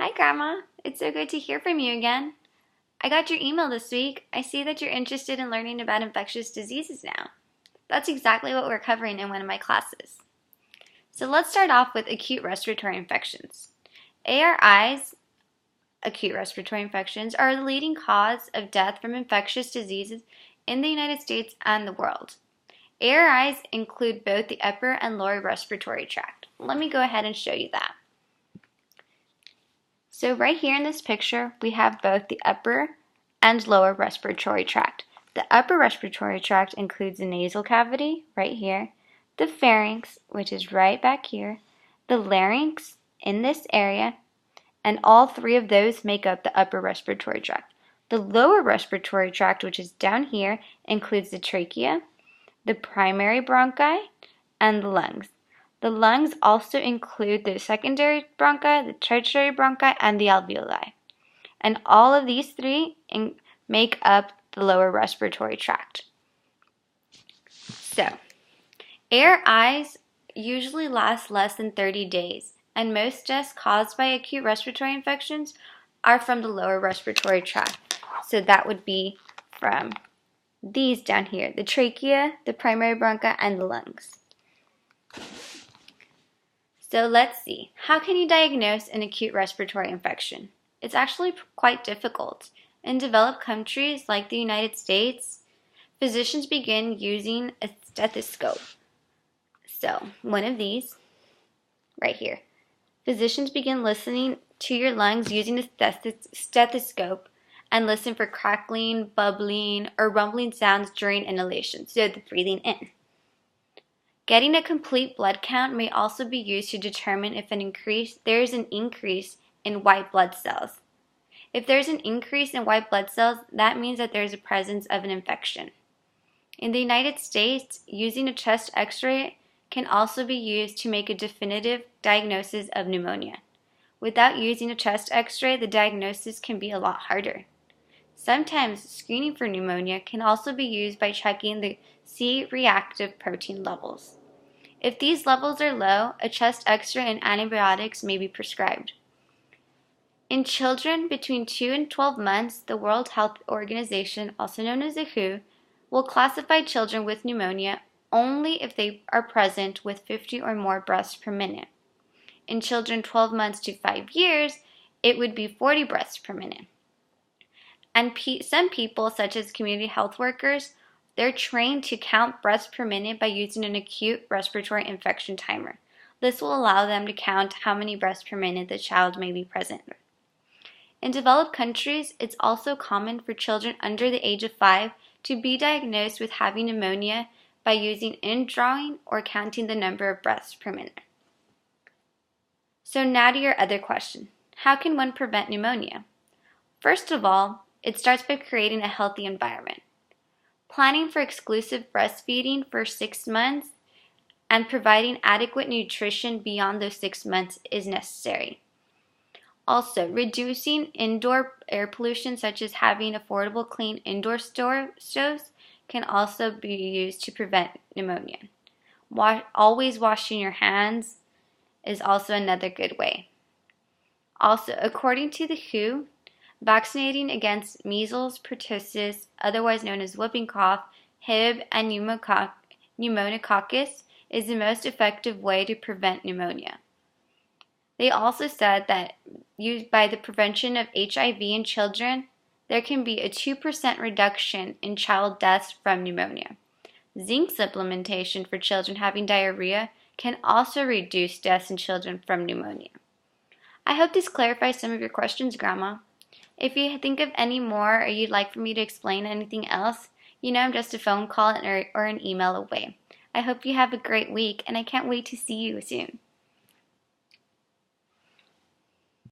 Hi, Grandma. It's so good to hear from you again. I got your email this week. I see that you're interested in learning about infectious diseases now. That's exactly what we're covering in one of my classes. So let's start off with acute respiratory infections. ARIs, acute respiratory infections, are the leading cause of death from infectious diseases in the United States and the world. ARIs include both the upper and lower respiratory tract. Let me go ahead and show you that. So right here in this picture, we have both the upper and lower respiratory tract. The upper respiratory tract includes the nasal cavity, right here, the pharynx, which is right back here, the larynx in this area, and all three of those make up the upper respiratory tract. The lower respiratory tract, which is down here, includes the trachea, the primary bronchi, and the lungs. The lungs also include the secondary bronchi, the tertiary bronchi, and the alveoli. And all of these three make up the lower respiratory tract. So, ARIs usually last less than 30 days, and most deaths caused by acute respiratory infections are from the lower respiratory tract. So that would be from these down here, the trachea, the primary bronchi, and the lungs. So let's see, how can you diagnose an acute respiratory infection? It's actually quite difficult. In developed countries like the United States, physicians begin using a stethoscope. So one of these, right here. Physicians begin listening to your lungs using the stethoscope and listen for crackling, bubbling, or rumbling sounds during inhalation, so the breathing in. Getting a complete blood count may also be used to determine if there is an increase in white blood cells. If there's an increase in white blood cells, that means that there's a presence of an infection. In the United States, using a chest x-ray can also be used to make a definitive diagnosis of pneumonia. Without using a chest x-ray, the diagnosis can be a lot harder. Sometimes screening for pneumonia can also be used by checking the C-reactive protein levels. If these levels are low, a chest x-ray and antibiotics may be prescribed. In children between 2 and 12 months, the World Health Organization, also known as the WHO, will classify children with pneumonia only if they are present with 50 or more breaths per minute. In children 12 months to 5 years, it would be 40 breaths per minute. And some people, such as community health workers, they're trained to count breaths per minute by using an acute respiratory infection timer. This will allow them to count how many breaths per minute the child may be present. In developed countries, it's also common for children under the age of 5 to be diagnosed with having pneumonia by using indrawing or counting the number of breaths per minute. So now to your other question. How can one prevent pneumonia? First of all, it starts by creating a healthy environment. Planning for exclusive breastfeeding for 6 months and providing adequate nutrition beyond those 6 months is necessary. Also, reducing indoor air pollution, such as having affordable clean indoor stoves, can also be used to prevent pneumonia. Always washing your hands is also another good way. Also, according to the WHO, vaccinating against measles, pertussis, otherwise known as whooping cough, Hib, and pneumococcus is the most effective way to prevent pneumonia. They also said that by the prevention of HIV in children, there can be a 2% reduction in child deaths from pneumonia. Zinc supplementation for children having diarrhea can also reduce deaths in children from pneumonia. I hope this clarifies some of your questions, Grandma. If you think of any more or you'd like for me to explain anything else, you know I'm just a phone call or an email away. I hope you have a great week, and I can't wait to see you soon.